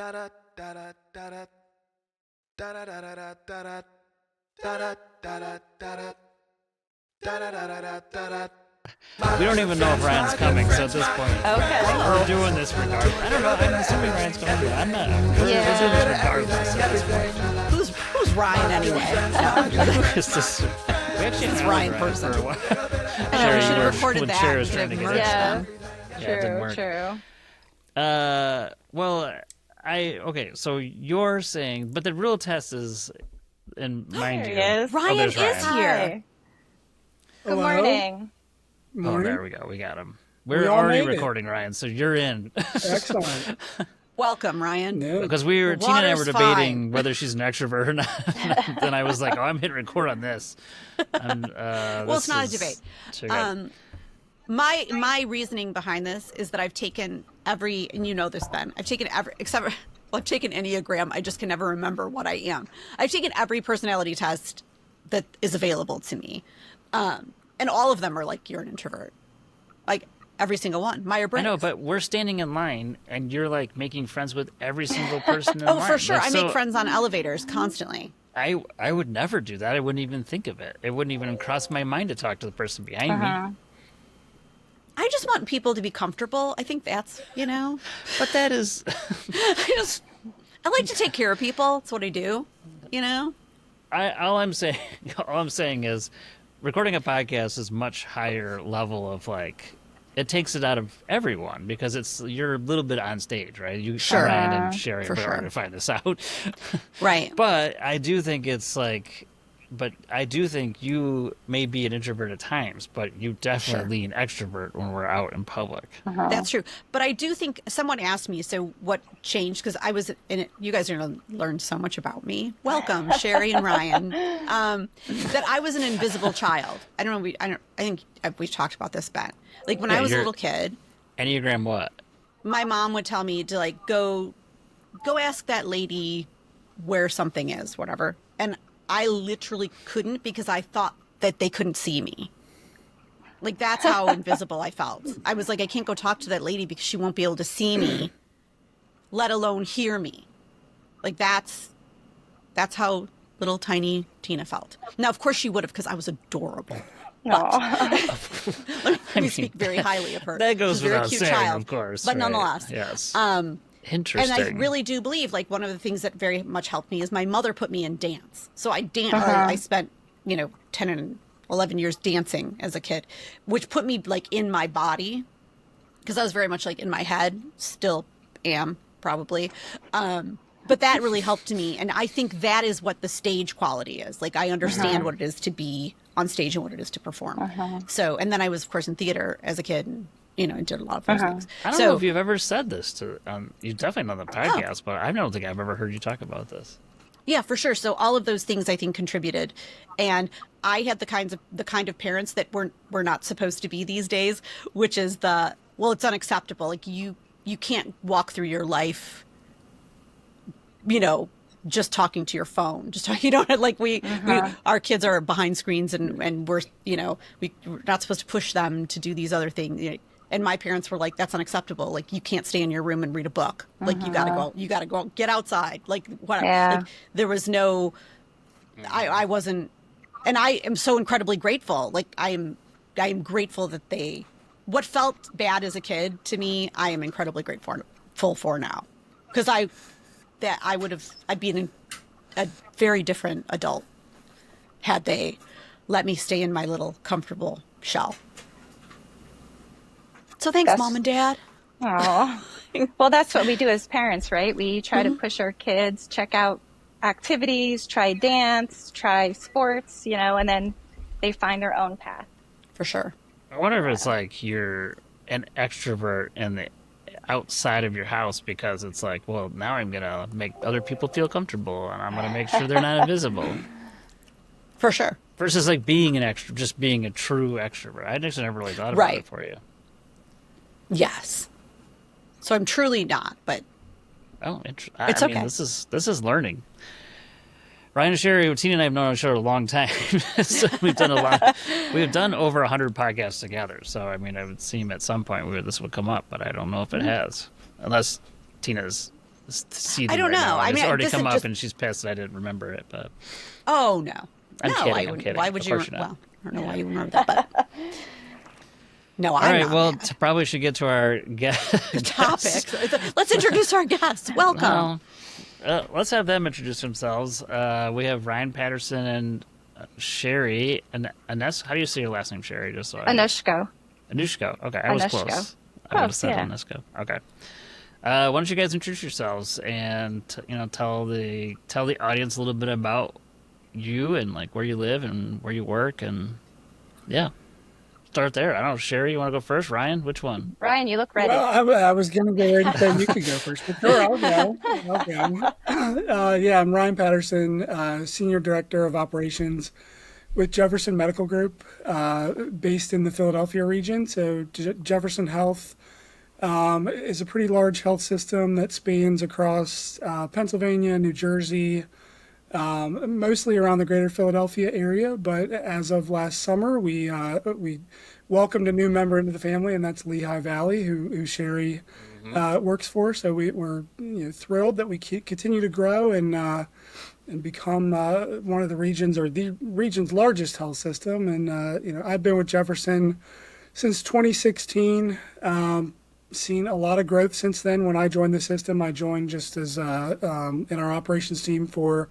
We don't even know if Ryan's coming, so at this point, we're doing this regardless. I don't know. I'm assuming Ryan's coming, but I'm not. We're doing this regardless at this point. Who's Ryan anyway? It's this. We actually It's had Ryan Ryan person. for a while. I know, we should have recorded when that. Sherry was Should trying have to get merged it. them. Yeah, it didn't work. True. Well, okay. So you're saying, but the real test is, and mind you, Yes. Ryan there's is Ryan. here. Hi. Good Hello? morning. Oh, there we go. We got him. We're all already made it. recording, Ryan. So you're in. Excellent. Welcome, Ryan. No. Because Tina and I were water's debating fine. whether she's an extrovert or not. Then I was like, "Oh, I'm hitting record on this." Well, it's not a debate. My reasoning behind this is that I've taken every, and you know this, Ben, I've taken every, except for, well, I've taken Enneagram. I just can never remember what I am. I've taken every personality test that is available to me. And all of them are like, you're an introvert. Like every single one. Myers-Briggs. I know, but we're standing in line, and you're like making friends with every single person in line. Oh, for sure. Like, I so make friends on elevators constantly. I would never do that. I wouldn't even think of it. It wouldn't even cross my mind to talk to the person behind me. I just want people to be comfortable. I think that's, But that is. I like to take care of people. That's what I do, All I'm saying is, recording a podcast is much higher level of like. It takes it out of everyone because you're a little bit on stage, right? You, Sure. Ryan and Sherry For are sure. going to find this out, Right. But I do think it's like. But I do think you may be an introvert at times, but you definitely lean extrovert when we're out in public. That's true. But I do think someone asked me, so what changed? Because I was in it. You guys are going to learn so much about me. Welcome, Sherry and Ryan. That I was an invisible child. I don't know. I think we've talked about this, Ben. Like when I was a little kid, Enneagram what? my mom would tell me to like go ask that lady where something is, whatever. And I literally couldn't because I thought that they couldn't see me. Like that's how invisible I felt. I was like, I can't go talk to that lady because she won't be able to see me, let alone hear me. Like that's how little tiny Tina felt. Now, of course she would have because I was adorable. Let me speak very highly of her. That goes She's a very without cute saying, child, of course. but right. nonetheless. Yes. And Interesting. I really do believe, like, one of the things that very much helped me is my mother put me in dance. So I danced. I spent, 10 and 11 years dancing as a kid, which put me, like, in my body. Because I was very much, like, in my head. Still am, probably. But that really helped me. And I think that is what the stage quality is. Like, I understand what it is to be on stage and what it is to perform. So, and then I was, of course, in theater as a kid. And, I did a lot of those things. I don't know if you've ever said this to. You've definitely on the podcast, but I don't think I've ever heard you talk about this. Yeah, for sure. So all of those things I think contributed, and I had the kind of parents that were not supposed to be these days, which is it's unacceptable. Like you can't walk through your life, just talking to your phone, just talking. We our kids are behind screens and we're we're not supposed to push them to do these other things. And my parents were like, that's unacceptable. Like, you can't stay in your room and read a book. Like, you gotta go, get outside. Like, whatever. Yeah. Like, there was no, I wasn't, and I am so incredibly grateful. Like, I am grateful that what felt bad as a kid to me, I am incredibly grateful for now. Because I'd be a very different adult had they let me stay in my little comfortable shell. So thanks, Mom and Dad. Oh, well, that's what we do as parents, right? We try to push our kids, check out activities, try dance, try sports, and then they find their own path. For sure. I wonder if it's like you're an extrovert in the outside of your house because it's like, well, now I'm gonna make other people feel comfortable and I'm gonna make sure they're not invisible. For sure. Versus like being just being a true extrovert. I just never really thought about it for you. Yes. So I'm truly not, but it's okay. mean, this is learning. Ryan and Sherry, Tina and I have known each other a long time. So we've done a lot. We've done over 100 podcasts together. So I would seem at some point this would come up, but I don't know if it has, unless Tina's seething I don't right know. now. I It's mean, already this come is up, just- and she's pissed that I didn't remember it. But Oh no, I'm no, kidding, I I'm wouldn't. kidding. Why would Of you? course you're not. Well, I don't know why you remember that, but no, I'm all right, not well, mad. probably should get to our guest Topics. Let's introduce our guests. Welcome. Well, let's have them introduce themselves. We have Ryan Patterson and Sherry and Ines. How do you say your last name, Sherry? Just so Anushco. Anushco. Okay, I was Anushco. close. I would have Close, said yeah. Anushco. Okay. Why don't you guys introduce yourselves and tell the audience a little bit about you and like where you live and where you work and yeah, start there. I don't know, Sherry, you want to go first? Ryan, which one? Ryan, you look ready. Well, I was going to go right and say you could go first, but sure, I'll go. Yeah, I'm Ryan Patterson, Senior Director of Operations with Jefferson Medical Group, based in the Philadelphia region. So Jefferson Health is a pretty large health system that spans across Pennsylvania, New Jersey, mostly around the greater Philadelphia area. But as of last summer, we welcomed a new member into the family, and that's Lehigh Valley, who Sherry works for. So we're thrilled that we continue to grow and become one of the regions or the region's largest health system. And I've been with Jefferson since 2016. Seen a lot of growth since then. When I joined the system, I joined just as in our operations team for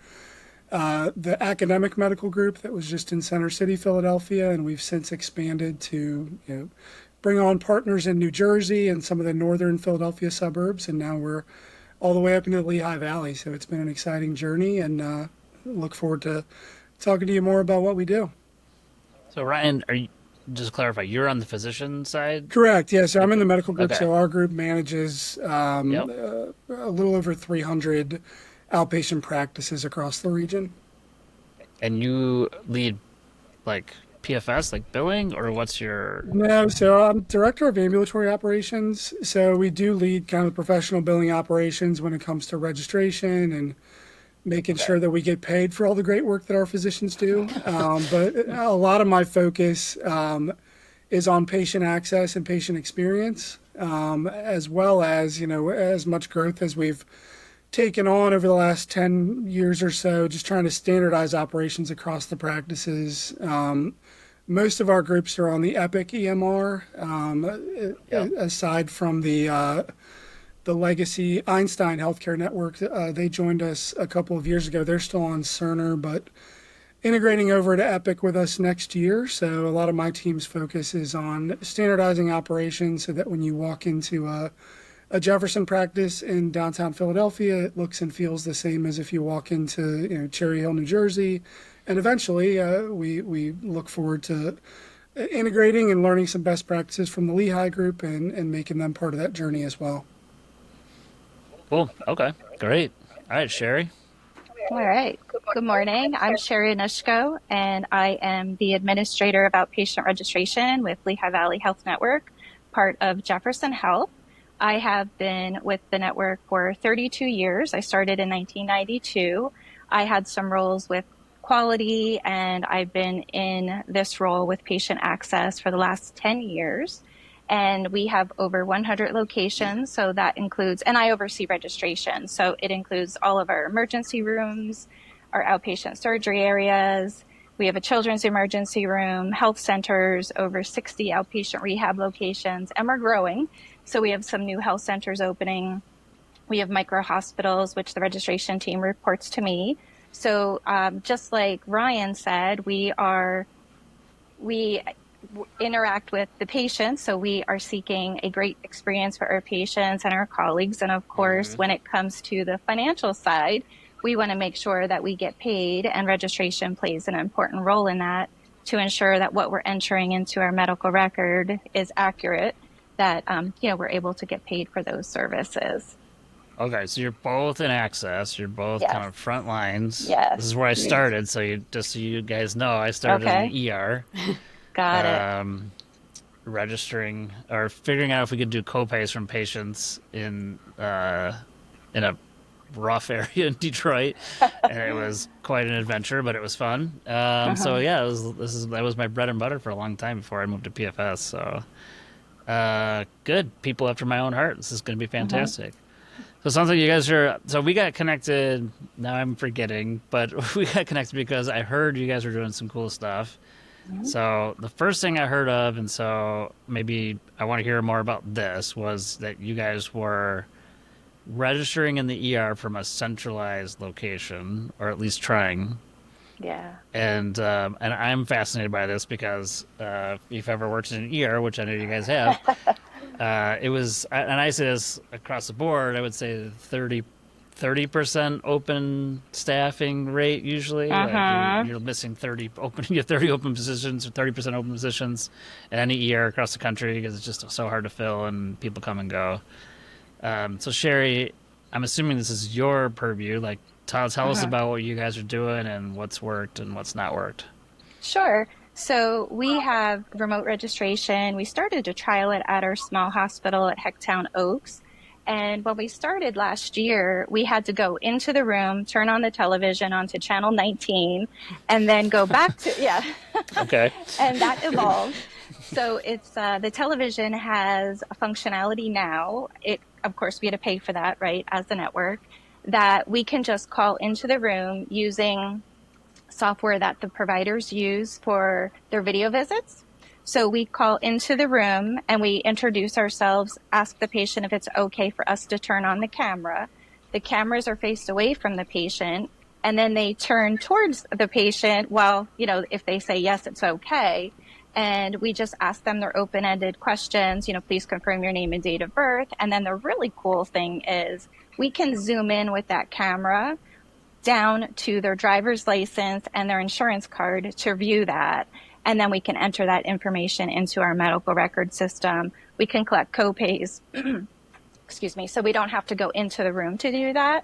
the academic medical group that was just in Center City, Philadelphia, and we've since expanded to bring on partners in New Jersey and some of the northern Philadelphia suburbs, and now we're all the way up into the Lehigh Valley. So it's been an exciting journey, and look forward to talking to you more about what we do. So Ryan, just to clarify, you're on the physician side? Correct. Yeah. So I'm in the medical group. Okay. So our group manages a little over 300 outpatient practices across the region. And you lead like PFS, like billing, or what's your... No, so I'm director of ambulatory operations. So we do lead kind of professional billing operations when it comes to registration and making sure that we get paid for all the great work that our physicians do. But a lot of my focus is on patient access and patient experience, as well as, as much growth as we've taken on over the last 10 years or so, just trying to standardize operations across the practices. Most of our groups are on the Epic EMR, aside from the legacy Einstein Healthcare Network. They joined us a couple of years ago. They're still on Cerner, but integrating over to Epic with us next year. So a lot of my team's focus is on standardizing operations so that when you walk into a Jefferson practice in downtown Philadelphia, it looks and feels the same as if you walk into Cherry Hill, New Jersey. And eventually, we look forward to integrating and learning some best practices from the Lehigh group and making them part of that journey as well. Cool. Okay. Great. All right, Sherry. All right. Good morning. I'm Sherry Onushco, and I am the administrator of outpatient registration with Lehigh Valley Health Network, part of Jefferson Health. I have been with the network for 32 years. I started in 1992. I had some roles with quality, and I've been in this role with patient access for the last 10 years. And we have over 100 locations. So that includes, and I oversee registration. So it includes all of our emergency rooms, our outpatient surgery areas. We have a children's emergency room, health centers, over 60 outpatient rehab locations, and we're growing. So we have some new health centers opening. We have micro hospitals, which the registration team reports to me. So just like Ryan said, we interact with the patients. So we are seeking a great experience for our patients and our colleagues. And of course, when it comes to the financial side, we want to make sure that we get paid, and registration plays an important role in that to ensure that what we're entering into our medical record is accurate, that we're able to get paid for those services. Okay, so you're both in access. You're both Yes. kind of front lines. Yes. This is where I started. So you guys know, I started in the ER. Got it. Registering or figuring out if we could do copays from patients in a rough area in Detroit, and it was quite an adventure, but it was fun. So yeah, that was my bread and butter for a long time before I moved to PFS. So good people after my own heart. This is going to be fantastic. So it sounds like you guys are. So we got connected. Now I'm forgetting, but we got connected because I heard you guys were doing some cool stuff. So the first thing I heard of, and so maybe I want to hear more about this, was that you guys were registering in the ER from a centralized location, or at least trying. Yeah. And I'm fascinated by this because if you've ever worked in an ER, which I know you guys have, it was, and I say this across the board, I would say 30% open staffing rate usually. Like you're missing 30 open, you have 30 open positions or 30% open positions in any ER across the country because it's just so hard to fill and people come and go. So Sherry, I'm assuming this is your purview. Like, tell us about what you guys are doing and what's worked and what's not worked. Sure. So we have remote registration. We started to trial it at our small hospital at Hecktown Oaks. And when we started last year, we had to go into the room, turn on the television onto channel 19, and then go back to, yeah. Okay. And that evolved. So it's, the television has a functionality now. Of course, we had to pay for that, right, as the network, that we can just call into the room using software that the providers use for their video visits. So we call into the room and we introduce ourselves, ask the patient if it's okay for us to turn on the camera. The cameras are faced away from the patient, and then they turn towards the patient. Well, if they say yes, it's okay. And we just ask them their open-ended questions, please confirm your name and date of birth. And then the really cool thing is we can zoom in with that camera down to their driver's license and their insurance card to view that. And then we can enter that information into our medical record system. We can collect co-pays, excuse me, so we don't have to go into the room to do that.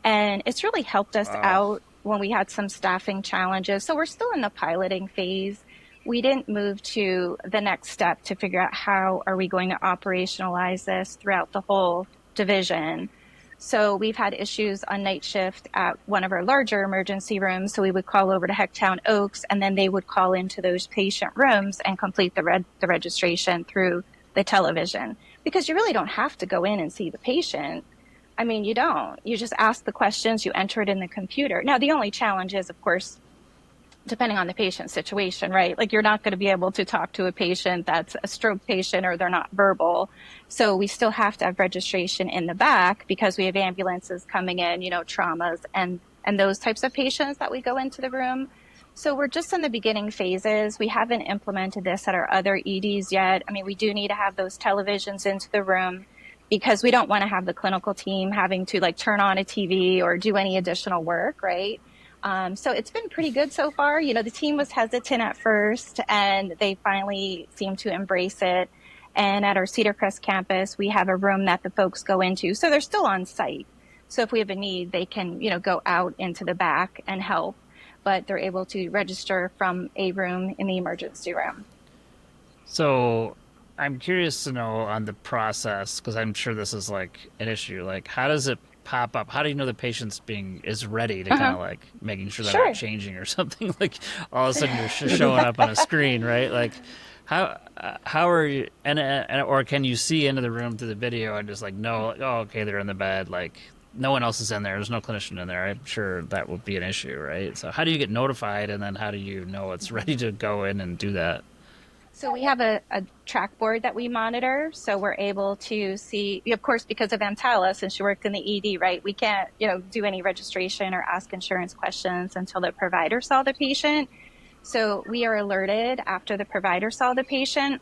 And it's really helped us out when we had some staffing challenges. So we're still in the piloting phase. We didn't move to the next step to figure out how are we going to operationalize this throughout the whole division. So we've had issues on night shift at one of our larger emergency rooms. So we would call over to Hecktown Oaks, and then they would call into those patient rooms and complete the registration through the television. Because you really don't have to go in and see the patient. I mean, you don't. You just ask the questions, you enter it in the computer. Now, the only challenge is, of course, depending on the patient's situation, right? Like, you're not going to be able to talk to a patient that's a stroke patient or they're not verbal. So we still have to have registration in the back because we have ambulances coming in, traumas and those types of patients that we go into the room. So we're just in the beginning phases. We haven't implemented this at our other EDs yet. I mean, we do need to have those televisions into the room because we don't want to have the clinical team having to turn on a TV or do any additional work, right? So it's been pretty good so far. The team was hesitant at first, and they finally seemed to embrace it. And at our Cedar Crest campus, we have a room that the folks go into. So they're still on site. So if we have a need, they can, go out into the back and help. But they're able to register from a room in the emergency room. So I'm curious to know on the process, because I'm sure this is an issue. How does it pop up? How do you know the patient's is ready to kind of making sure they're not changing or something? All of a sudden you're showing up on a screen, right? How are you, and or can you see into the room through the video and just no, okay, they're in the bed, no one else is in there, there's no clinician in there? I'm sure that would be an issue, right? So how do you get notified, and then how do you know it's ready to go in and do that? So we have a track board that we monitor. So we're able to see, of course, because of Antala, since she worked in the ED, right, we can't, do any registration or ask insurance questions until the provider saw the patient. So we are alerted after the provider saw the patient.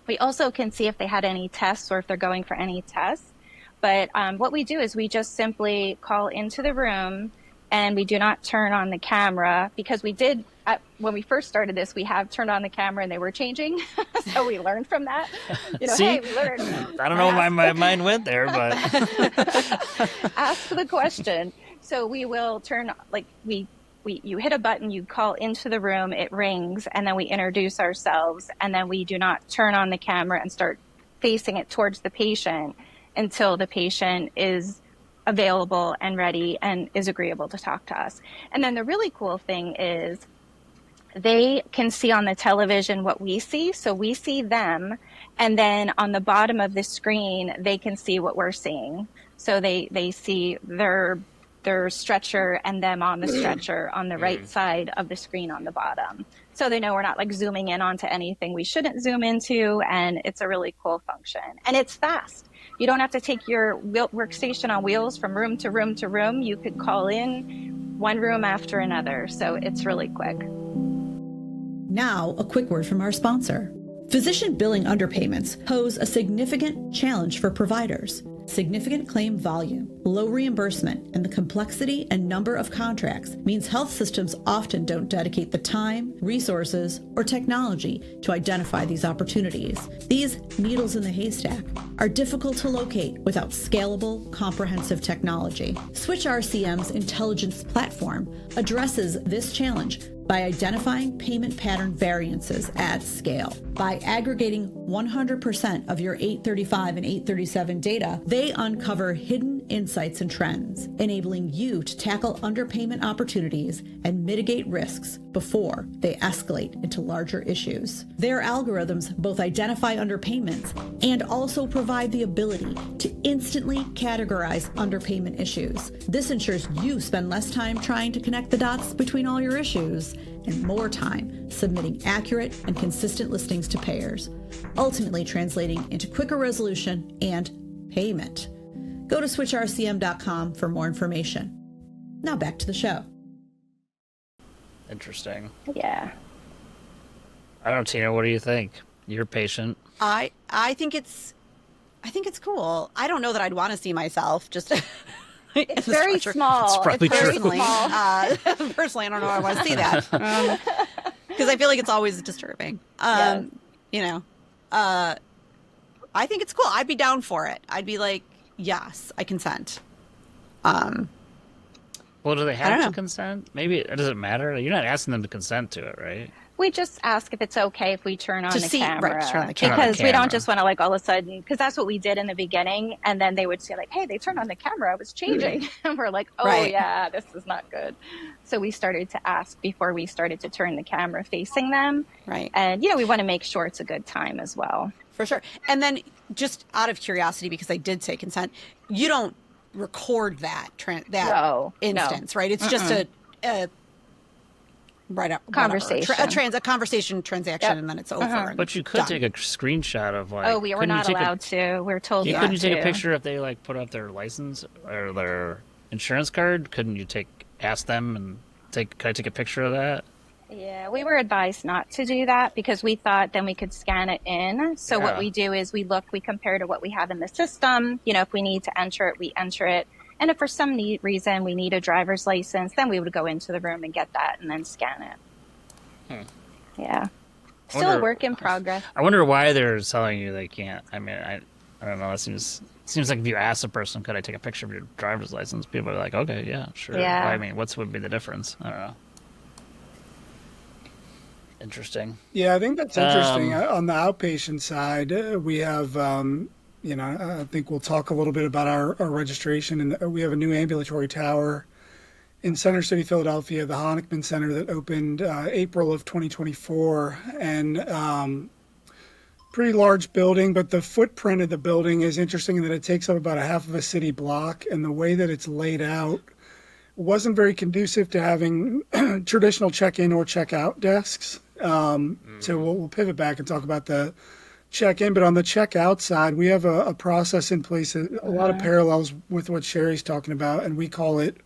We also can see if they had any tests or if they're going for any tests. But what we do is we just simply call into the room, and we do not turn on the camera, because we did, when we first started this, we have turned on the camera and they were changing. So we learned from that. See? Hey, we learned. I don't know why my mind went there, but. Ask the question. So we will turn, you hit a button, you call into the room, it rings, and then we introduce ourselves, and then we do not turn on the camera and start facing it towards the patient until the patient is available and ready and is agreeable to talk to us. And then the really cool thing is they can see on the television what we see. So we see them, and then on the bottom of the screen, they can see what we're seeing. So they see their stretcher and them on the stretcher on the right side of the screen on the bottom. So they know we're not like zooming in onto anything we shouldn't zoom into. And it's a really cool function. And it's fast. You don't have to take your workstation on wheels from room to room to room. You could call in one room after another. So it's really quick. Now, a quick word from our sponsor. Physician billing underpayments pose a significant challenge for providers. Significant claim volume, low reimbursement, and the complexity and number of contracts means health systems often don't dedicate the time, resources, or technology to identify these opportunities. These needles in the haystack are difficult to locate without scalable, comprehensive technology. Switch RCM's intelligence platform addresses this challenge by identifying payment pattern variances at scale. By aggregating 100% of your 835 and 837 data, they uncover hidden insights and trends, enabling you to tackle underpayment opportunities and mitigate risks before they escalate into larger issues. Their algorithms both identify underpayments and also provide the ability to instantly categorize underpayment issues. This ensures you spend less time trying to connect the dots between all your issues and more time submitting accurate and consistent listings to payers, ultimately translating into quicker resolution and payment. Go to switchrcm.com for more information. Now back to the show. Interesting. Yeah. I don't know, Tina, what do you think? You're a patient. I think it's cool. I don't know that I'd want to see myself just It's very small. It's probably very true. personally. small. Personally, I don't know if I want to see that because I feel like it's always disturbing. Yes. You know, I think it's cool. I'd be down for it. I'd be like, yes, I consent. Well, do they I don't have to know. consent? Maybe it doesn't matter. You're not asking them to consent to it, right? We just ask if it's okay if we turn on To the see- right, camera. turn on the camera. Because we Camera. don't just want to like all of a sudden, because that's what we did in the beginning. And then they would say like, hey, they turned on the camera. It was changing. And we're like, oh Right. yeah, this is not good. So we started to ask before we started to turn the camera facing them. Right. And, we want to make sure it's a good time as well. For sure. And then just out of curiosity, because I did say consent, you don't record that No. instance, right? It's just a right up Conversation. a conversation transaction, Yep. and then it's over. and But you could done. take a screenshot of like. Oh, we were couldn't you not take allowed to. We're told Yeah. not Couldn't you take to. a picture if they like put up their license or their insurance card? Couldn't you ask them and can I take a picture of that? Yeah, we were advised not to do that because we thought then we could scan it in. So Yeah. what we do is we compare to what we have in the system. If we need to enter it, we enter it. And if for some reason we need a driver's license, then we would go into the room and get that and then scan it. Yeah. Still a Wonder- work in progress. I wonder why they're telling you they can't. I mean, I don't know. It seems like if you ask a person, could I take a picture of your driver's license? People are like, okay, yeah, sure. Yeah. I mean, what would be the difference? I don't know. Interesting. Yeah, I think that's interesting. On the outpatient side, we have, I think we'll talk a little bit about our registration. And we have a new ambulatory tower in Center City, Philadelphia, the Honickman Center that opened April of 2024. And pretty large building, but the footprint of the building is interesting in that it takes up about a half of a city block. And the way that it's laid out wasn't very conducive to having traditional check-in or check-out desks. So we'll pivot back and talk about the check-in, but on the check-out side, we have a process in place, a lot of parallels with what Sherry's talking about, and we call it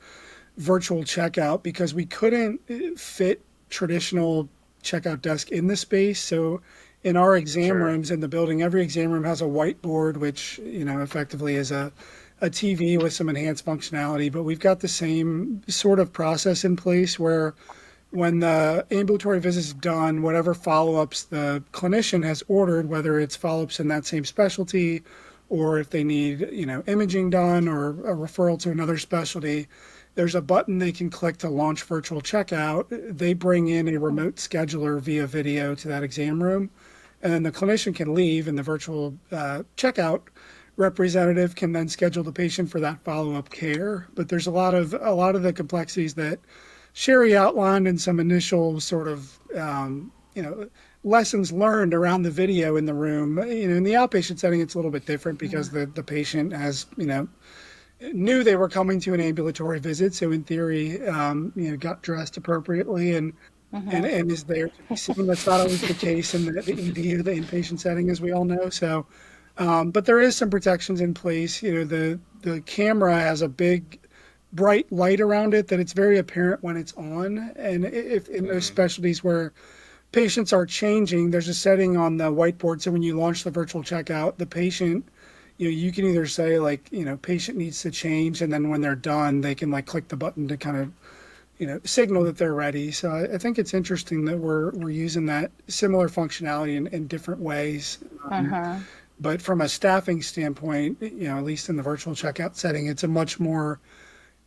virtual checkout because we couldn't fit traditional checkout desk in the space. So in our exam rooms in the building, every exam room has a whiteboard, which, effectively is a TV with some enhanced functionality, but we've got the same sort of process in place where when the ambulatory visit is done, whatever follow-ups the clinician has ordered, whether it's follow-ups in that same specialty or if they need, imaging done or a referral to another specialty, there's a button they can click to launch virtual checkout. They bring in a remote scheduler via video to that exam room, and then the clinician can leave, and the virtual checkout representative can then schedule the patient for that follow-up care. But there's a lot of the complexities that Sherry outlined in some initial sort of, lessons learned around the video in the room. In the outpatient setting, it's a little bit different because the patient has, knew they were coming to an ambulatory visit, so in theory, got dressed appropriately and is there to be seen. That's not always the case in the ED or the inpatient setting, as we all know. So, but there is some protections in place. The camera has a big bright light around it that it's very apparent when it's on. And if in those specialties where patients are changing, there's a setting on the whiteboard. So when you launch the virtual checkout, the patient, you can either say like, patient needs to change. And then when they're done, they can like click the button to kind of, signal that they're ready. So I think it's interesting that we're using that similar functionality in different ways. But from a staffing standpoint, at least in the virtual checkout setting, it's a much more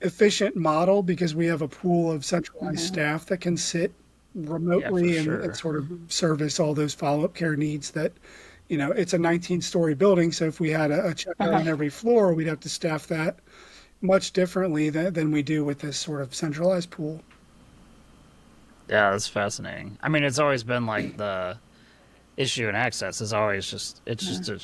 efficient model because we have a pool of centralized staff that can sit remotely and sort of service all those follow-up care needs that, it's a 19-story building. So if we had a checkout on every floor, we'd have to staff that much differently than we do with this sort of centralized pool. Yeah, that's fascinating. I mean, it's always been like the issue in access is always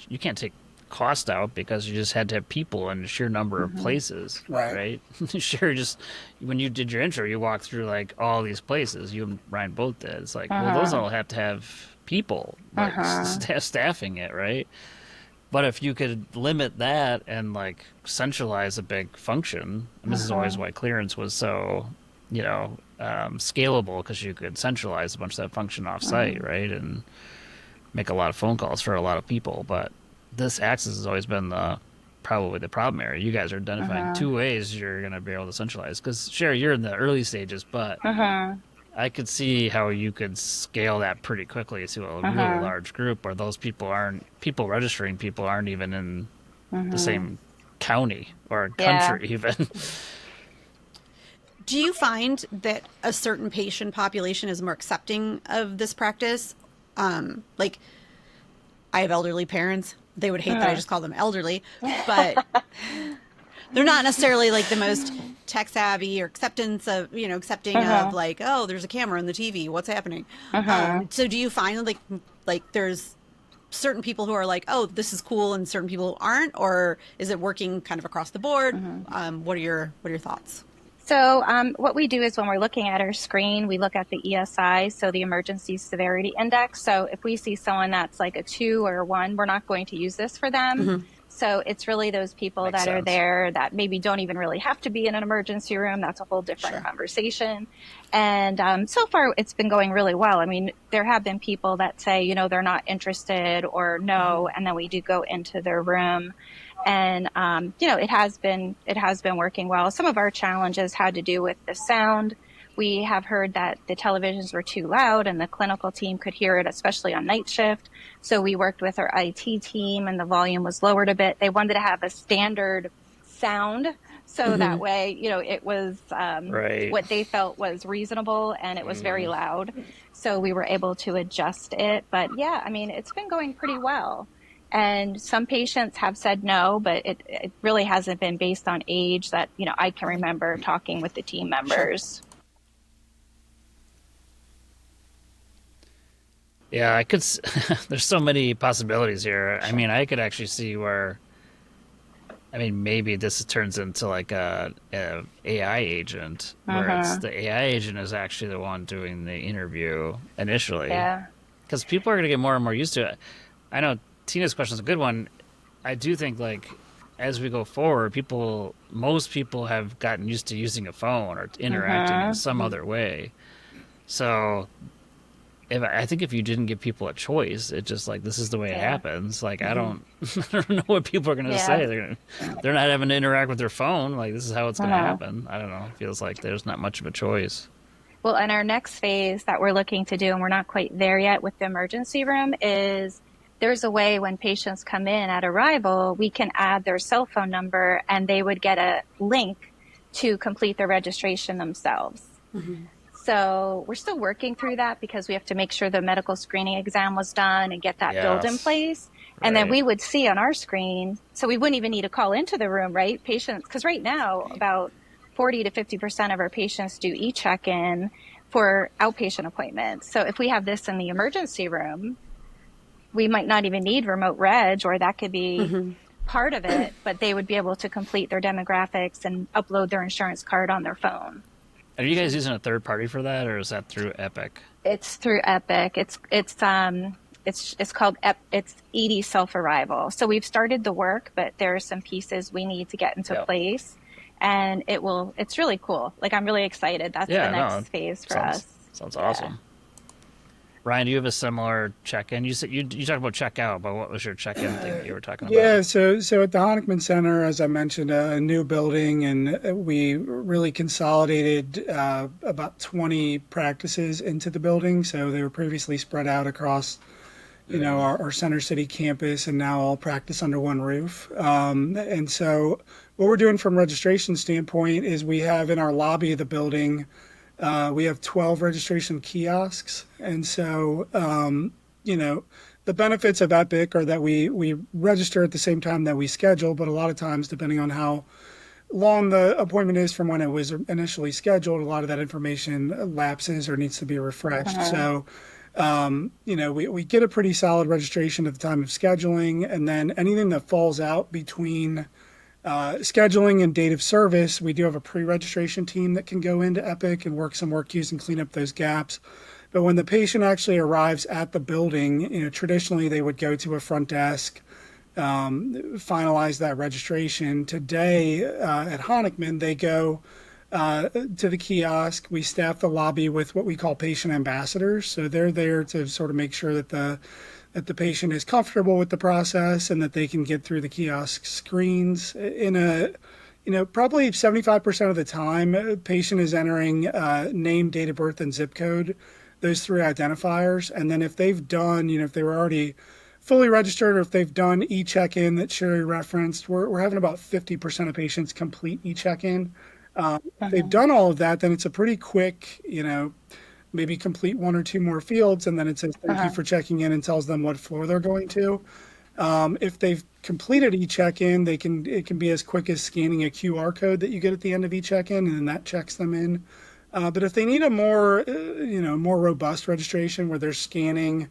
you can't take cost out because you just had to have people in a sheer number of places, right? Sure, just when you did your intro, you walked through like all these places. You and Ryan both did. It's like, well, those all have to have people like staffing it, right? But if you could limit that and like centralize a big function, and this is always why clearance was so, scalable, because you could centralize a bunch of that function off site, right? And make a lot of phone calls for a lot of people. But this access has always been probably the problem area. You guys are identifying two ways you're going to be able to centralize. Because Sherry, you're in the early stages, but I could see how you could scale that pretty quickly to a really large group where those people registering people aren't even in the same county or country even. Do you find that a certain patient population is more accepting of this practice? Like, I have elderly parents. They would hate that I just call them elderly, but they're not necessarily like the most tech savvy or accepting of like, oh, there's a camera on the TV. What's happening? So do you find like there's certain people who are like, oh, this is cool, and certain people who aren't, or is it working kind of across the board? What are your thoughts? So what we do is when we're looking at our screen, we look at the ESI, so the Emergency Severity Index. So if we see someone that's like a 2 or a 1, we're not going to use this for them. So it's really those people that are there that maybe don't even really have to be in an emergency room. That's a whole different conversation. And so far, it's been going really well. I mean, there have been people that say, they're not interested or no, and then we do go into their room. And, it has been working well. Some of our challenges had to do with the sound. We have heard that the televisions were too loud and the clinical team could hear it, especially on night shift. So we worked with our IT team and the volume was lowered a bit. They wanted to have a standard sound. So that way, it was what they felt was reasonable, and it was very loud. So we were able to adjust it. But yeah, I mean, it's been going pretty well. And some patients have said no, but it really hasn't been based on age that, I can remember talking with the team members. Yeah, I could. There's so many possibilities here. I mean, I could actually see where. I mean, maybe this turns into like a AI agent, where it's the AI agent is actually the one doing the interview initially. Yeah. Because people are going to get more and more used to it. I know Tina's question is a good one. I do think like as we go forward, most people have gotten used to using a phone or interacting in some other way. So. I think if you didn't give people a choice, it's just like, this is the way it happens. Like, I don't know what people are going to say. They're not having to interact with their phone. Like, this is how it's going to happen. I don't know. It feels like there's not much of a choice. Well, and our next phase that we're looking to do, and we're not quite there yet with the emergency room, is there's a way when patients come in at arrival, we can add their cell phone number and they would get a link to complete their registration themselves. So we're still working through that because we have to make sure the medical screening exam was done and get that build in place. And then we would see on our screen, so we wouldn't even need to call into the room, right? Patients, because right now about 40 to 50% of our patients do e-check-in for outpatient appointments. So if we have this in the emergency room, we might not even need remote reg, or that could be part of it, but they would be able to complete their demographics and upload their insurance card on their phone. Are you guys using a third party for that, or is that through Epic? It's through Epic. It's called it's ED Self Arrival. So we've started the work, but there are some pieces we need to get into place, and it's really cool. Like, I'm really excited. That's the next phase for us. Sounds awesome. Ryan, do you have a similar check-in? You said you talked about check-out, but what was your check-in thing that you were talking about? Yeah, so at the Honickman Center, as I mentioned, a new building, and we really consolidated about 20 practices into the building. So they were previously spread out across, our Center City campus, and now all practice under one roof. And so what we're doing from a registration standpoint is we have in our lobby of the building, we have 12 registration kiosks. And so, the benefits of Epic are that we register at the same time that we schedule, but a lot of times, depending on how long the appointment is from when it was initially scheduled, a lot of that information lapses or needs to be refreshed. So, we get a pretty solid registration at the time of scheduling, and then anything that falls out between scheduling and date of service, we do have a pre-registration team that can go into Epic and work some work queues and clean up those gaps. But when the patient actually arrives at the building, traditionally they would go to a front desk, finalize that registration. Today at Honickman, they go to the kiosk. We staff the lobby with what we call patient ambassadors. So they're there to sort of make sure that the patient is comfortable with the process and that they can get through the kiosk screens. Probably 75% of the time, a patient is entering name, date of birth, and zip code, those three identifiers. And then if they've done, if they were already fully registered, or if they've done e-check-in that Sherry referenced, we're having about 50% of patients complete e-check-in. If they've done all of that, then it's a pretty quick, maybe complete one or two more fields, and then it says thank you for checking in and tells them what floor they're going to. If they've completed e-check-in, it can be as quick as scanning a QR code that you get at the end of e-check-in, and then that checks them in. But if they need a more robust registration where they're scanning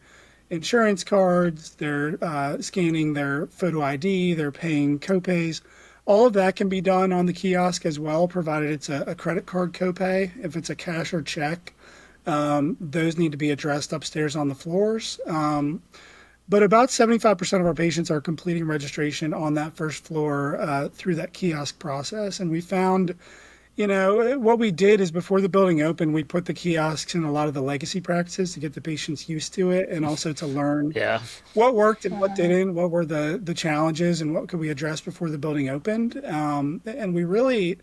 insurance cards, they're scanning their photo ID, they're paying copays, all of that can be done on the kiosk as well, provided it's a credit card copay. If it's a cash or check, those need to be addressed upstairs on the floors. But about 75% of our patients are completing registration on that first floor through that kiosk process. And we found, what we did is before the building opened, we put the kiosks in a lot of the legacy practices to get the patients used to it, and also to learn what worked and what didn't, what were the challenges, and what could we address before the building opened. And we really,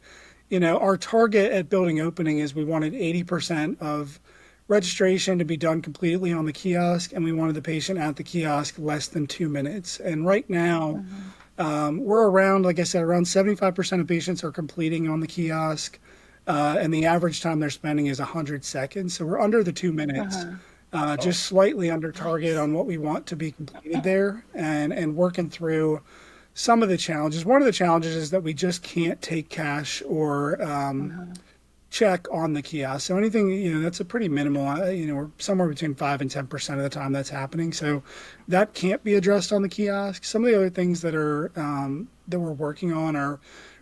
our target at building opening is we wanted 80% of registration to be done completely on the kiosk, and we wanted the patient at the kiosk less than 2 minutes. And right now, we're around, like I said, around 75% of patients are completing on the kiosk, and the average time they're spending is 100 seconds. So we're under the 2 minutes, just slightly under target on what we want to be completed there, and working through some of the challenges. One of the challenges is that we just can't take cash or check on the kiosk. So anything, that's a pretty minimal, we're somewhere between 5 and 10% of the time that's happening. So that can't be addressed on the kiosk. Some of the other things that are, that we're working on are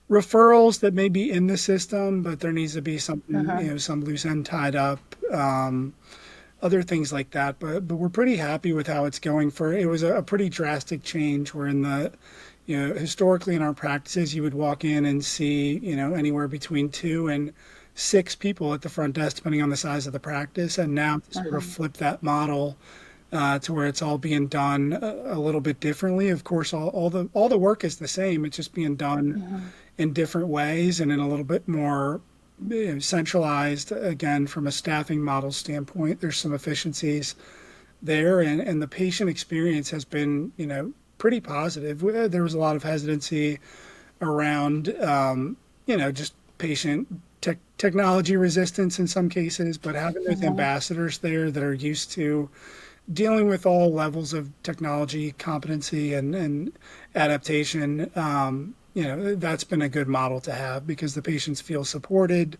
referrals that may be in the system, but there needs to be something, some loose end tied up, other things like that. But we're pretty happy with how it's going. It was a pretty drastic change. We're in the, historically in our practices, you would walk in and see, anywhere between 2 and 6 people at the front desk, depending on the size of the practice. And now to sort of flip that model to where it's all being done a little bit differently. Of course, all the work is the same. It's just being done in different ways and in a little bit more centralized. Again, from a staffing model standpoint, there's some efficiencies there, and the patient experience has been, pretty positive. There was a lot of hesitancy around, just patient technology resistance in some cases, but having those ambassadors there that are used to dealing with all levels of technology competency and adaptation, that's been a good model to have because the patients feel supported.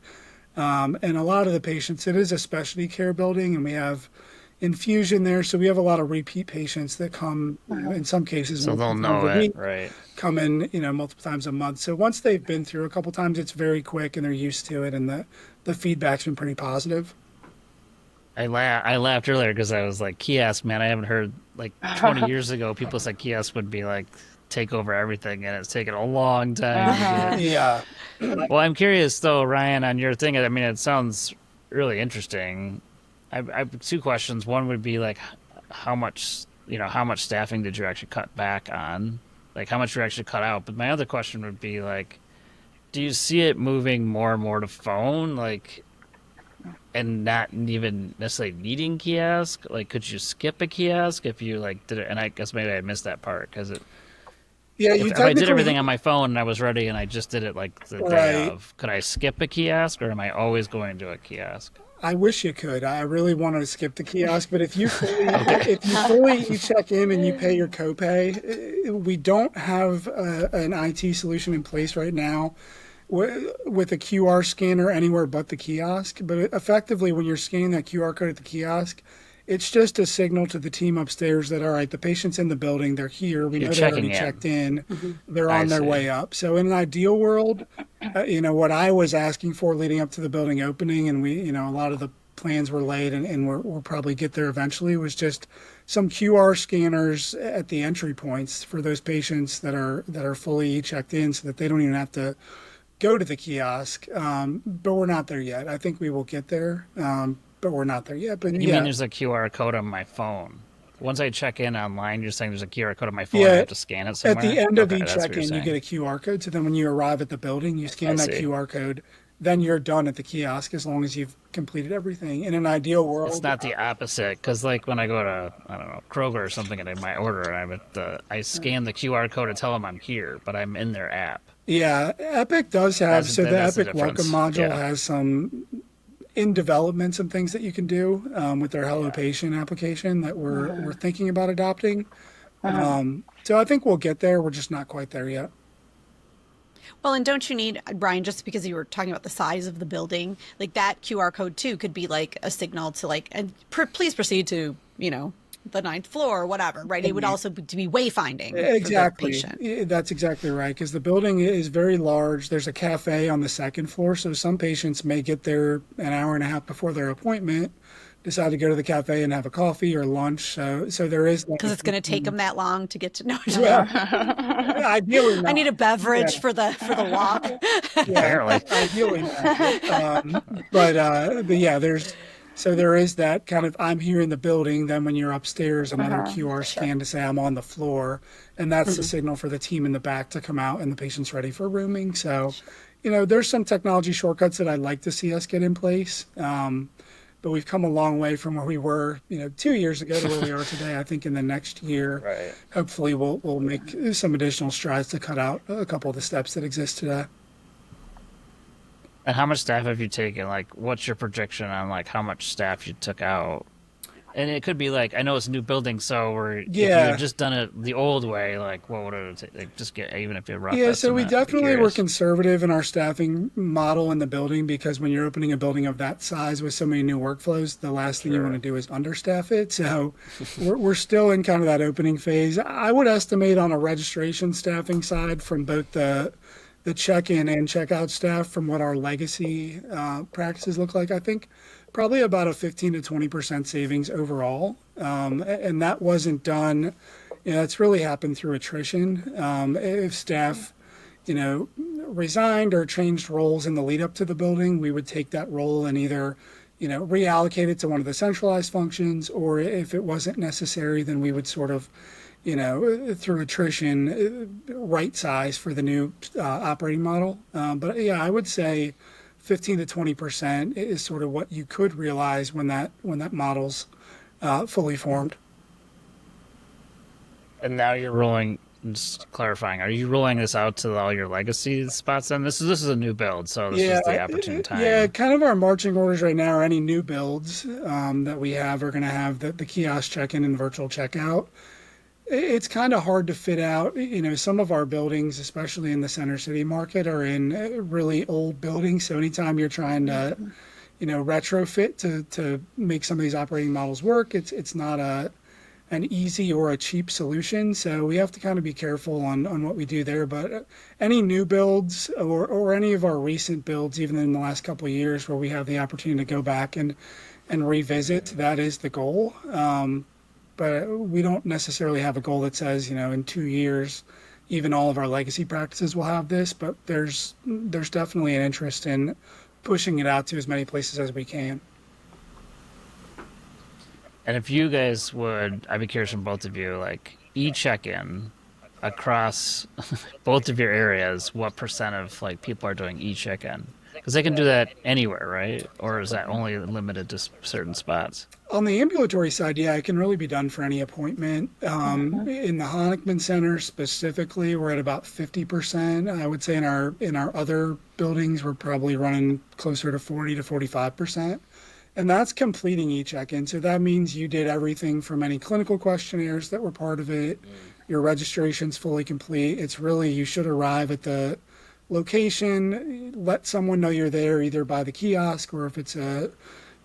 And a lot of the patients, it is a specialty care building, and we have, infusion there. So we have a lot of repeat patients that come, in some cases, So they'll multiple times know a it, week, right? come in, multiple times a month. So once they've been through a couple times, it's very quick and they're used to it, and the feedback's been pretty positive. I laughed earlier because I was like, kiosk, man. I haven't heard, like 20 years ago, people said kiosk would be like take over everything, and it's taken a long time to get. Yeah. Well, I'm curious though, Ryan, on your thing. I mean, it sounds really interesting. I have two questions. One would be like, how much staffing did you actually cut back on? Like, how much you actually cut out? But my other question would be like, do you see it moving more and more to phone, like, and not even necessarily needing kiosk? Like, could you skip a kiosk if you like did it? And I guess maybe I missed that part because Yeah, if I did everything on my phone and I was ready and I just did it like the day of, could I skip a kiosk, or am I always going to a kiosk? I wish you could. I really wanted to skip the kiosk, but if you fully check in and you pay your copay, we don't have an IT solution in place right now with a QR scanner anywhere but the kiosk. But effectively, when you're scanning that QR code at the kiosk, it's just a signal to the team upstairs that, all right, the patient's in the building, they're here, we know they're already checked in, they're on their way up. So in an ideal world, what I was asking for leading up to the building opening, and we, a lot of the plans were laid, and we'll probably get there eventually, was just some QR scanners at the entry points for those patients that are fully checked in, so that they don't even have to go to the kiosk. But we're not there yet. I think we will get there. But we're not there yet. But You mean there's a QR code on my phone? Once I check in online, you're saying there's a QR code on my phone, I have to scan it somewhere? At the end of each check-in, you get a QR code. So then when you arrive at the building, you scan that QR code. Then you're done at the kiosk as long as you've completed everything. In an ideal world, it's not the opposite, because like when I go to, I don't know, Kroger or something and I might order, and I scan the QR code to tell them I'm here, but I'm in their app. Yeah, Epic does have, That's the the Epic Welcome difference. module Yeah. has some in development, some things that you can do with their Hello Patient application that we're thinking about adopting. So I think we'll get there. We're just not quite there yet. Well, and don't you need, Brian, just because you were talking about the size of the building, like that QR code too could be like a signal to like, and please proceed to, the 9th floor or whatever, right? It would also be to be wayfinding Exactly. for the patient. That's exactly right, because the building is very large. There's a cafe on the 2nd floor, so some patients may get there an hour and a half before their appointment, decide to go to the cafe and have a coffee or lunch. So there is, Because it's going to take them that long to get to know. Ideally not. I need a beverage for the walk. Apparently. Ideally not. But yeah, there is that kind of, I'm here in the building. Then when you're upstairs, another QR scan to say I'm on the floor. And that's the signal for the team in the back to come out and the patient's ready for rooming. So, there's some technology shortcuts that I'd like to see us get in place. But we've come a long way from where we were, 2 years ago to where we are today. I think in the next year, hopefully we'll make some additional strides to cut out a couple of the steps that exist today. And how much staff have you taken? Like, what's your projection on like how much staff you took out? And it could be like, I know it's a new building, so if you had just done it the old way, like what would it take? Like, just get, even if you rough Yeah, so we estimate, I'd be definitely were curious. conservative in our staffing model in the building, because when you're opening a building of that size with so many new workflows, the last thing you want to do is understaff it. So we're still in kind of that opening phase. I would estimate on a registration staffing side from both the check-in and check-out staff, from what our legacy practices look like, I think probably about a 15 to 20% savings overall. And that wasn't done, that's really happened through attrition. If staff, resigned or changed roles in the lead up to the building, we would take that role and either, reallocate it to one of the centralized functions, or if it wasn't necessary, then we would sort of, through attrition, right size for the new operating model. But yeah, I would say 15 to 20% is sort of what you could realize when that model's fully formed. And now you're rolling. Just clarifying, are you rolling this out to all your legacy spots? Then this is a new build, so this is the opportune time. Yeah, kind of our marching orders right now. Are any new builds that we have are going to have the kiosk check-in and virtual checkout. It's kind of hard to fit out. Some of our buildings, especially in the center city market, are in really old buildings. So anytime you're trying to, retrofit to make some of these operating models work. It's not an easy or a cheap solution. So we have to kind of be careful on what we do there. But any new builds or any of our recent builds, even in the last couple of years where we have the opportunity to go back and revisit, that is the goal. But we don't necessarily have a goal that says, in 2 years, even all of our legacy practices will have this. But there's definitely an interest in pushing it out to as many places as we can. And if you guys would, I'd be curious from both of you, like e-check-in across both of your areas, what percent of like people are doing e-check-in? Because they can do that anywhere, right? Or is that only limited to certain spots? On the ambulatory side, yeah, it can really be done for any appointment. In the Honickman Center specifically, we're at about 50%. I would say in our other buildings, we're probably running closer to 40 to 45%. And that's completing e-check-in. So that means you did everything from any clinical questionnaires that were part of it. Your registration's fully complete. It's really, you should arrive at the location, let someone know you're there, either by the kiosk, or if it's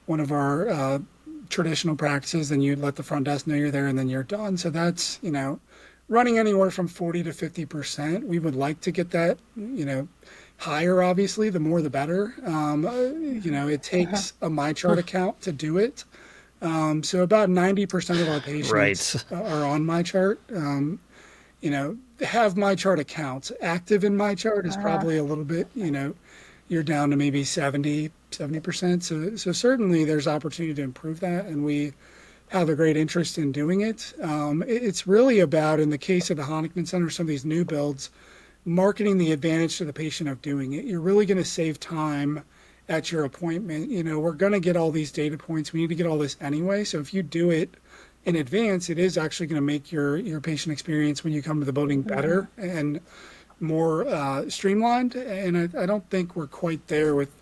one of our traditional practices, then you let the front desk know you're there, and then you're done. So that's, running anywhere from 40 to 50%. We would like to get that, higher, obviously, the more the better. It takes a MyChart account to do it. So about 90% of our patients are on MyChart. Have MyChart accounts. Active in MyChart is probably a little bit, you're down to maybe 70%. So certainly there's opportunity to improve that, and we have a great interest in doing it. It's really about, in the case of the Honickman Center, some of these new builds, marketing the advantage to the patient of doing it. You're really going to save time at your appointment. We're going to get all these data points. We need to get all this anyway. So if you do it in advance, it is actually going to make your patient experience when you come to the building better and more streamlined. And I don't think we're quite there with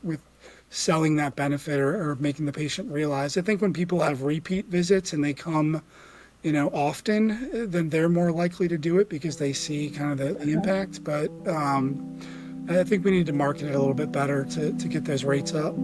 selling that benefit or making the patient realize. I think when people have repeat visits and they come often, then they're more likely to do it because they see kind of the impact. But I think we need to market it a little bit better to get those rates up.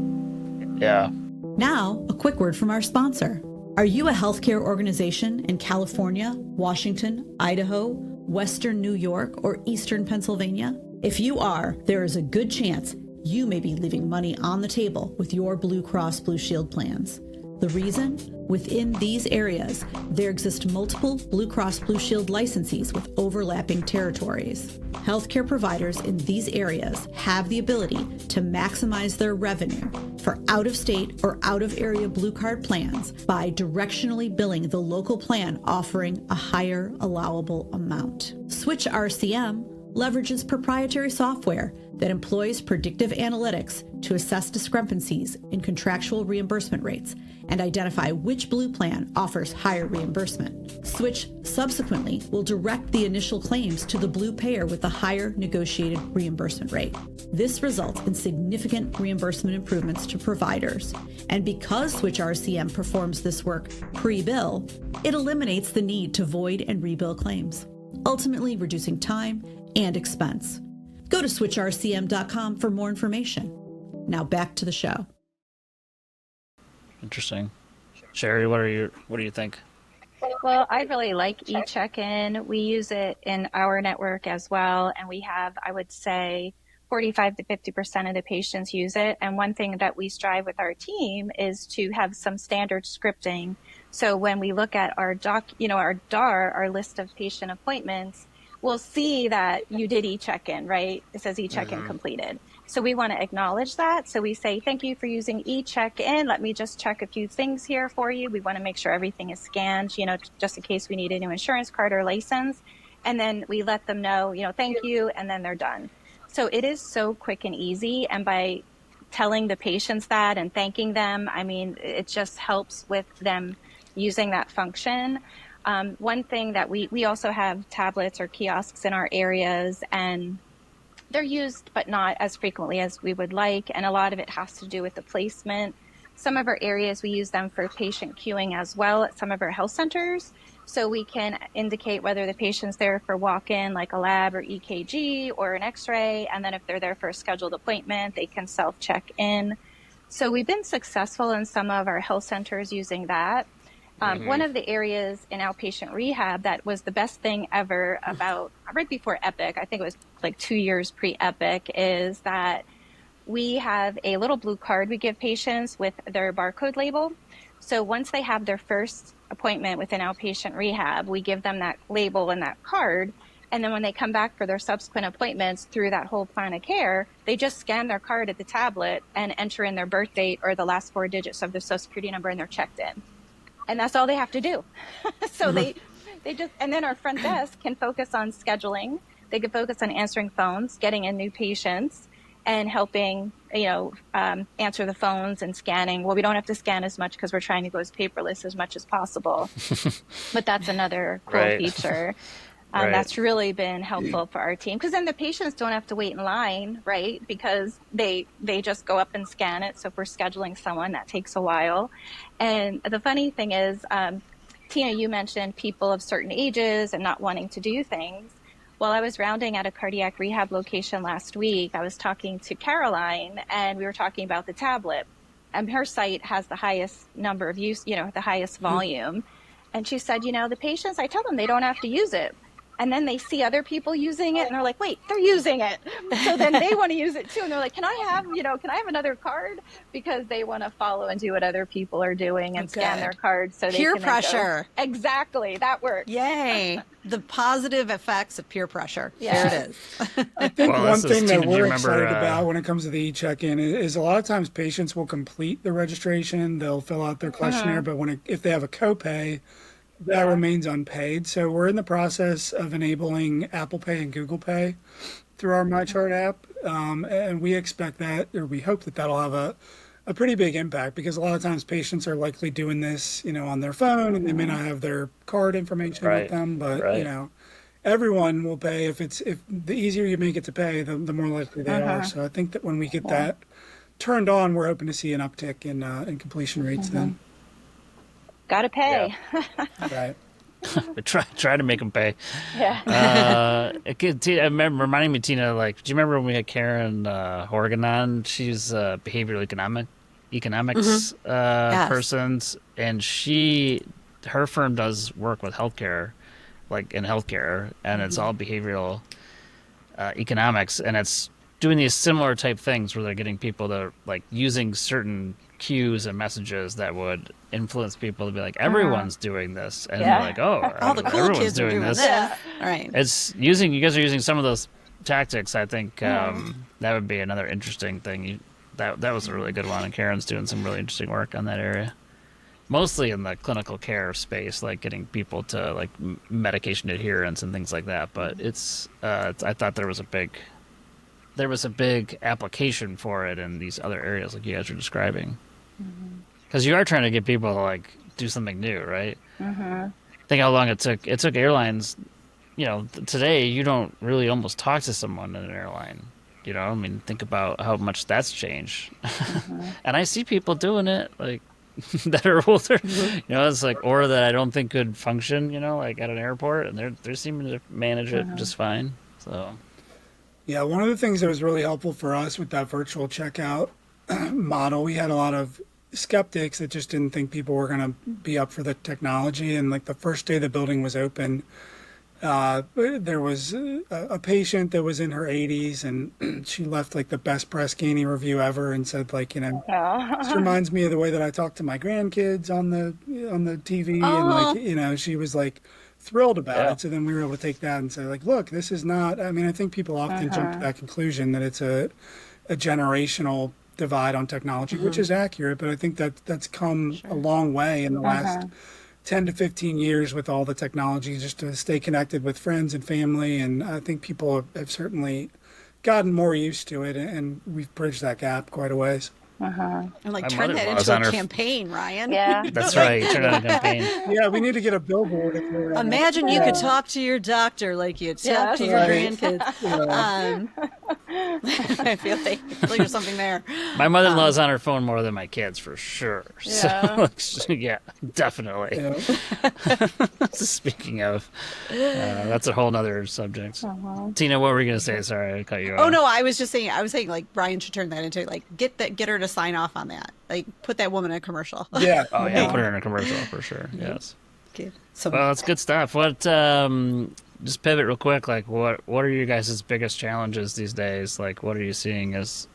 Yeah. Now, a quick word from our sponsor. Are you a healthcare organization in California, Washington, Idaho, Western New York, or Eastern Pennsylvania? If you are, there is a good chance you may be leaving money on the table with your Blue Cross Blue Shield plans. The reason? Within these areas, there exist multiple Blue Cross Blue Shield licensees with overlapping territories. Healthcare providers in these areas have the ability to maximize their revenue for out-of-state or out-of-area Blue Card plans by directionally billing the local plan offering a higher allowable amount. Switch RCM leverages proprietary software that employs predictive analytics to assess discrepancies in contractual reimbursement rates and identify which Blue plan offers higher reimbursement. Switch subsequently will direct the initial claims to the Blue payer with the higher negotiated reimbursement rate. This results in significant reimbursement improvements to providers. And because Switch RCM performs this work pre-bill, it eliminates the need to void and rebill claims, ultimately reducing time and expense. Go to switchrcm.com for more information. Now back to the show. Interesting. Sherry, what do you think? Well, I really like e-check-in. We use it in our network as well, and we have, I would say, 45 to 50% of the patients use it. And one thing that we strive with our team is to have some standard scripting. So when we look at our our DAR, our list of patient appointments, we'll see that you did e-check-in, right? It says e-check-in completed. So we want to acknowledge that. So we say, thank you for using e-check-in. Let me just check a few things here for you. We want to make sure everything is scanned, just in case we need a new insurance card or license. And then we let them know, thank you, and then they're done. So it is so quick and easy. And by telling the patients that and thanking them, it just helps with them using that function. One thing that we also have tablets or kiosks in our areas, and they're used, but not as frequently as we would like. And a lot of it has to do with the placement. Some of our areas, we use them for patient queuing as well at some of our health centers. So we can indicate whether the patient's there for walk-in, like a lab or EKG or an x-ray. And then if they're there for a scheduled appointment, they can self-check in. So we've been successful in some of our health centers using that. One of the areas in outpatient rehab that was the best thing ever about right before Epic, I think it was like 2 years pre-Epic, is that we have a little blue card we give patients with their barcode label. So once they have their first appointment with an outpatient rehab, we give them that label and that card. And then when they come back for their subsequent appointments through that whole plan of care, they just scan their card at the tablet and enter in their birth date or the last 4 digits of their social security number, and they're checked in. And that's all they have to do. So they just, and then our front desk can focus on scheduling. They can focus on answering phones, getting in new patients, and helping, answer the phones and scanning. Well, we don't have to scan as much because we're trying to go as paperless as much as possible. But that's another cool feature. That's really been helpful for our team, because then the patients don't have to wait in line, right? Because they just go up and scan it. So if we're scheduling someone, that takes a while. And the funny thing is, Tina, you mentioned people of certain ages and not wanting to do things. While I was rounding at a cardiac rehab location last week, I was talking to Caroline, and we were talking about the tablet. And her site has the highest number of use, the highest volume. And she said, the patients, I tell them they don't have to use it. And then they see other people using it, and they're like, wait, they're using it. So then they want to use it too. And they're like, can I have another card? Because they want to follow and do what other people are doing and scan their cards. So peer they can pressure. Exactly. That works. Yay. The positive effects of peer pressure. Yeah. There it is. I think one thing that we're excited about when it comes to the e-check-in is a lot of times patients will complete the registration. They'll fill out their questionnaire, but if they have a copay, that remains unpaid. So we're in the process of enabling Apple Pay and Google Pay through our MyChart app. And we expect that, or we hope that that'll have a pretty big impact, because a lot of times patients are likely doing this, on their phone, and they may not have their card information with them, but everyone will pay. If the easier you make it to pay, the more likely they are. So I think that when we get that turned on, we're hoping to see an uptick in completion rates then. Gotta pay. Right. Try to make them pay. Yeah. Reminding me, Tina, do you remember when we had Karen Horgan on? She's a behavioral economics person, and her firm does work with healthcare, in healthcare, and it's all behavioral economics, and it's doing these similar type things where they're getting people to using certain cues and messages that would influence people to be like, everyone's doing this, and you're like, all the cool everyone's kids doing this. Right. You guys are using some of those tactics. I think that would be another interesting thing. That was a really good one, and Karen's doing some really interesting work on that area, mostly in the clinical care space, getting people to medication adherence and things like that. But I thought there was a big application for it in these other areas like you guys are describing. Because you are trying to get people to do something new, right? Think how long it took. It took airlines, today you don't really almost talk to someone in an airline. Think about how much that's changed. And I see people doing it, that are older, it's or that I don't think could function, at an airport, and they're seeming to manage it just fine. So. Yeah, one of the things that was really helpful for us with that virtual checkout model, we had a lot of skeptics that just didn't think people were going to be up for the technology. And the first day the building was open, there was a patient that was in her 80s, and she left the best press Ganey review ever, and said this reminds me of the way that I talk to my grandkids on the TV, and she was thrilled about it. So then we were able to take that and say look, this is not, I think people often jump to that conclusion that it's a generational divide on technology, which is accurate, but I think that's come a long way in the last 10 to 15 years with all the technology, just to stay connected with friends and family. And I think people have certainly gotten more used to it, and we've bridged that gap quite a ways. And turn that into a campaign, Ryan. Yeah. That's right. Turn it into a campaign. Yeah, we need to get a billboard. Imagine you could talk to your doctor like you talk to your grandkids. I feel like there's something there. My mother-in-law's on her phone more than my kids for sure. Yeah. So, yeah, definitely. Yeah. Speaking of, that's a whole nother subject. Tina, what were you going to say? Sorry, I cut you off. Oh no, I was saying like Brian should turn that into like get her to sign off on that. Like put that woman in a commercial. Yeah. Oh, yeah, put her in a commercial for sure. Yes. Okay. So Well, that's good stuff. What, just pivot real quick, like what are your guys' biggest challenges these days? Like what are you seeing as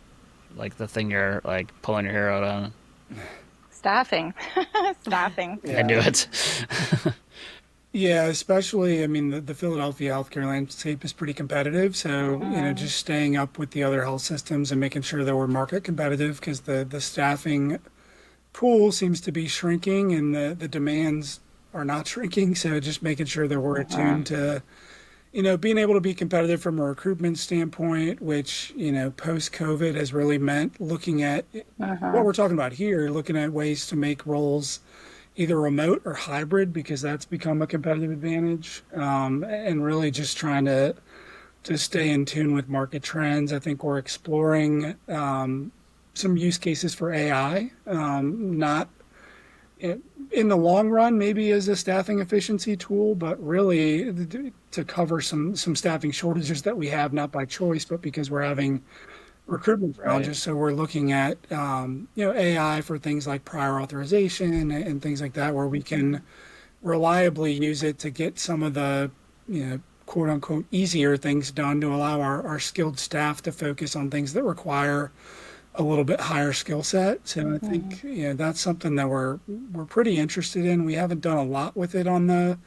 like the thing you're like pulling your hair out on? Staffing. Staffing. I knew it. Yeah, especially, I mean, the Philadelphia healthcare landscape is pretty competitive. So, just staying up with the other health systems and making sure that we're market competitive because the staffing pool seems to be shrinking and the demands are not shrinking. So just making sure that we're attuned to, being able to be competitive from a recruitment standpoint, which, post-COVID has really meant looking at what we're talking about here, looking at ways to make roles either remote or hybrid because that's become a competitive advantage, and really just trying to stay in tune with market trends. I think we're exploring some use cases for AI, not in the long run, maybe as a staffing efficiency tool, but really to cover some staffing shortages that we have, not by choice, but because we're having recruitment challenges. Right. So we're looking at, AI for things like prior authorization and things like that, where we can reliably use it to get some of the, quote unquote, easier things done to allow our skilled staff to focus on things that require a little bit higher skill set. So I think that's something that we're pretty interested in. We haven't done a lot with it on the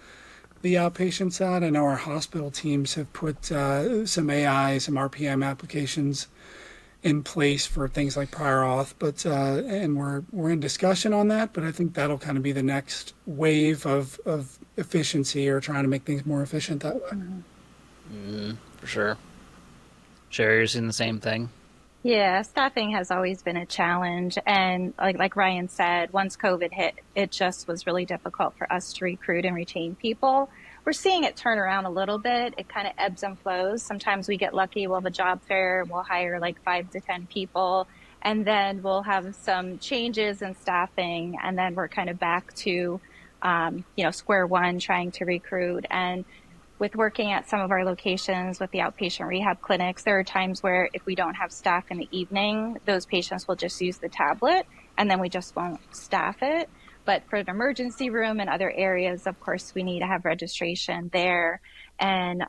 outpatient side. I know our hospital teams have put some AI, some RPM applications in place for things like prior auth, but and we're in discussion on that. But I think that'll kind of be the next wave of efficiency or trying to make things more efficient that way. For sure. Sherry, you're seeing the same thing? Yeah, staffing has always been a challenge. And like Ryan said, once COVID hit, it just was really difficult for us to recruit and retain people. We're seeing it turn around a little bit. It kind of ebbs and flows. Sometimes we get lucky. We'll have a job fair. We'll hire like 5 to 10 people. And then we'll have some changes in staffing. And then we're kind of back to, square one, trying to recruit. And with working at some of our locations with the outpatient rehab clinics, there are times where if we don't have staff in the evening, those patients will just use the tablet and then we just won't staff it. But for an emergency room and other areas, of course, we need to have registration there. And,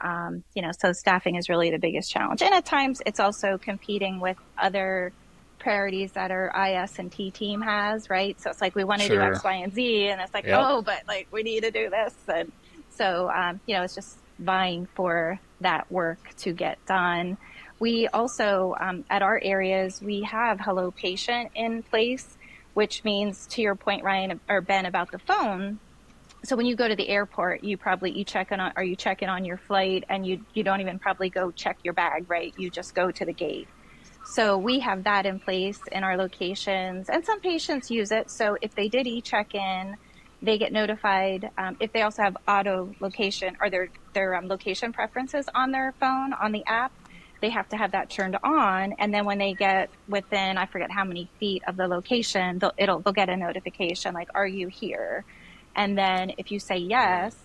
so staffing is really the biggest challenge. And at times it's also competing with other priorities that our IS and T team has, right? So it's like, we want to do X, Y, and Z. And it's like, but like, we need to do this. And so, it's just vying for that work to get done. We also, at our areas, we have Hello Patient in place, which means, to your point, Ryan or Ben, about the phone. So when you go to the airport, you check in on your flight, and you don't even probably go check your bag, right? You just go to the gate. So we have that in place in our locations, and some patients use it. So if they did e-check-in, they get notified. If they also have auto location or their location preferences on their phone, on the app, they have to have that turned on. And then when they get within, I forget how many feet of the location, they'll get a notification like, are you here? And then if you say yes,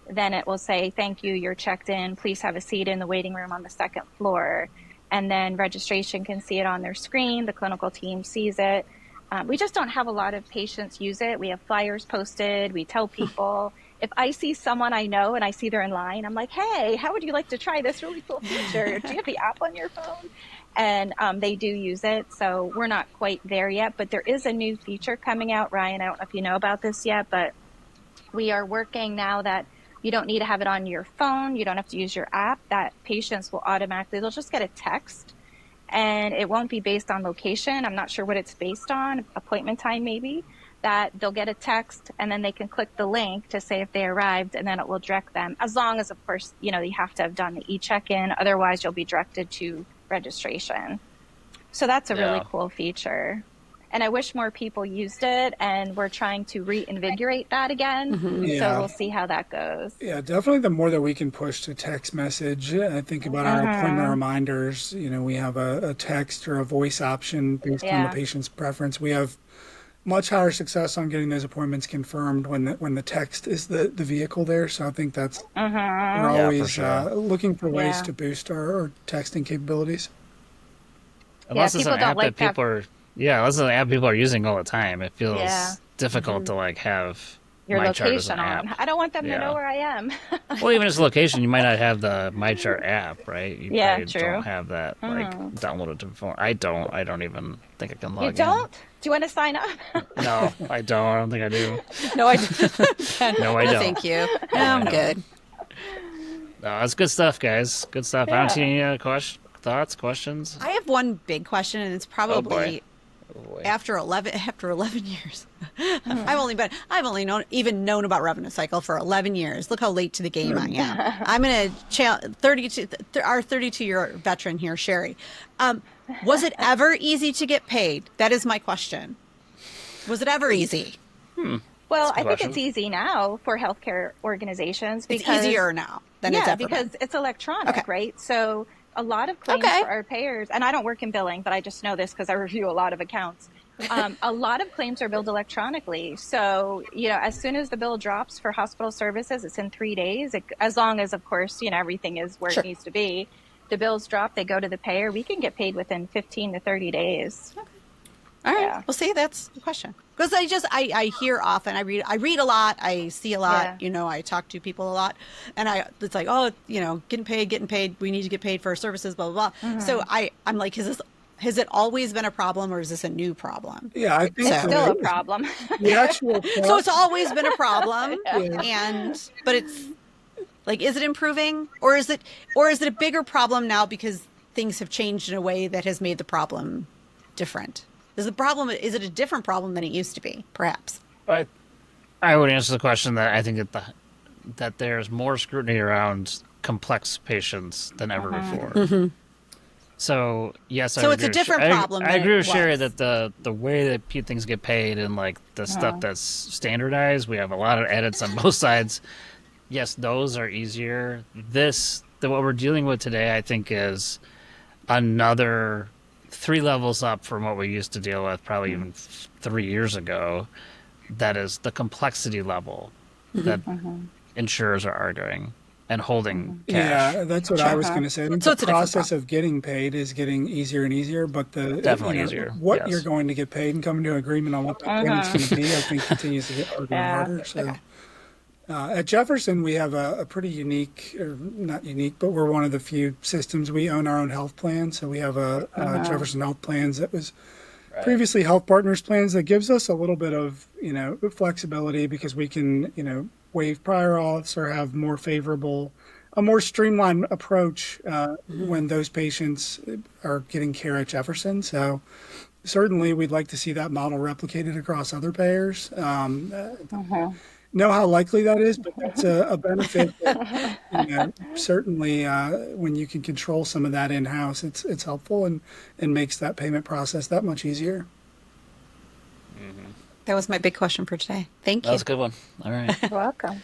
then it will say, thank you, you're checked in. Please have a seat in the waiting room on the second floor. And then registration can see it on their screen. The clinical team sees it. We just don't have a lot of patients use it. We have flyers posted. We tell people, if I see someone I know and I see they're in line, I'm like, hey, how would you like to try this really cool feature? Do you have the app on your phone? And they do use it. So we're not quite there yet, but there is a new feature coming out. Ryan, I don't know if you know about this yet, but we are working now that you don't need to have it on your phone. You don't have to use your app. That patients will automatically, they'll just get a text. And it won't be based on location. I'm not sure what it's based on, appointment time maybe, that they'll get a text and then they can click the link to say if they arrived, and then it will direct them, as long as, of course, you have to have done the e-check-in. Otherwise, you'll be directed to registration. So that's a really cool feature. And I wish more people used it, and we're trying to reinvigorate that again. So Yeah. we'll see how that goes. Yeah, definitely the more that we can push to text message. I think about our appointment reminders. We have a text or a voice option based on the patient's preference. We have much higher success on getting those appointments confirmed when the text is the vehicle there. So I think that's we're always looking for ways to boost our texting capabilities. Unless it's an people don't app like that people are unless it's an app people are using all the time, it feels difficult to like have your my chart as location an on. app. I don't want them to know where I am. Well, even as a location, you might not have the My Chart app, right? You probably true. don't have that like downloaded to the phone. I don't even think I can log in. You don't? Do you want to sign up? No, I don't. I don't think I do. No, I don't. No, I don't. Thank you. No, I'm good. No, it's good stuff, guys. Good stuff. I don't see any thoughts, questions. I have one big question, and it's probably after 11 years. I've only known about revenue cycle for 11 years. Look how late to the game I am. I'm going to challenge our 32-year veteran here, Sherry. Was it ever easy to get paid? That is my question. Was it ever easy? Well, I think it's easy now for healthcare organizations because it's easier now than it's ever because been. it's electronic, right? So a lot of claims for our payers, and I don't work in billing, but I just know this because I review a lot of accounts. A lot of claims are billed electronically. So, as soon as the bill drops for hospital services, it's in 3 days, as long as, of course, everything is where it needs to be. The bills drop, they go to the payer. We can get paid within 15 to 30 days. Okay. All right. Yeah. Well, see, that's the question. Because I hear often, I read a lot, I see a lot, I talk to people a lot, and it's like, getting paid, we need to get paid for our services, blah, blah, blah. So I'm like, has it always been a problem, or is this a new problem? Yeah, I think it's still a problem. The actual so it's always been a problem, but it's like, is it improving, or is it a bigger problem now because things have changed in a way that has made the problem different? Is it a different problem than it used to be, perhaps? I would answer the question that I think that there's more scrutiny around complex patients than ever before. So, yes, so it's a different problem. I agree with Sherry that the way that things get paid and like the stuff that's standardized, we have a lot of edits on both sides. Yes, those are easier. What we're dealing with today, I think, is another 3 levels up from what we used to deal with probably even 3 years ago. That is the complexity level that insurers are arguing and holding cash. Yeah, that's what I was going to say. So the process of getting paid is getting easier and easier, but definitely easier. What you're going to get paid and coming to an agreement on what the payment's going to be, I think continues to get harder and harder. So. At Jefferson, we have a pretty unique, or not unique, but we're one of the few systems. We own our own health plan. So we have a Jefferson Health plans that was previously Health Partners plans that gives us a little bit of, flexibility because we can, waive prior auths or have a more streamlined approach when those patients are getting care at Jefferson. So certainly we'd like to see that model replicated across other payers. Know how likely that is, but that's a benefit that, certainly when you can control some of that in-house, it's helpful and makes that payment process that much easier. That was my big question for today. Thank you. That was a good one. All right. You're welcome.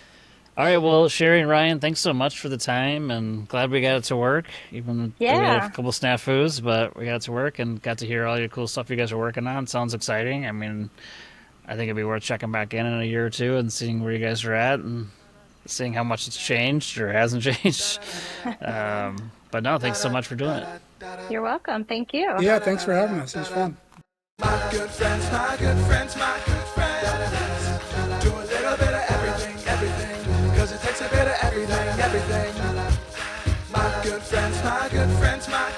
All right. Well, Sherry and Ryan, thanks so much for the time, and glad we got it to work. Even though we had a couple snafus, but we got it to work and got to hear all your cool stuff you guys are working on. Sounds exciting. I mean, I think it'd be worth checking back in a year or two and seeing where you guys are at and seeing how much it's changed or hasn't changed. But no, thanks so much for doing it. You're welcome. Thank you. Yeah, thanks for having us. It was fun. My good friends, my good friends, my good friends. Do a little bit of everything, cause it takes a bit of everything. My good friends, my good friends, my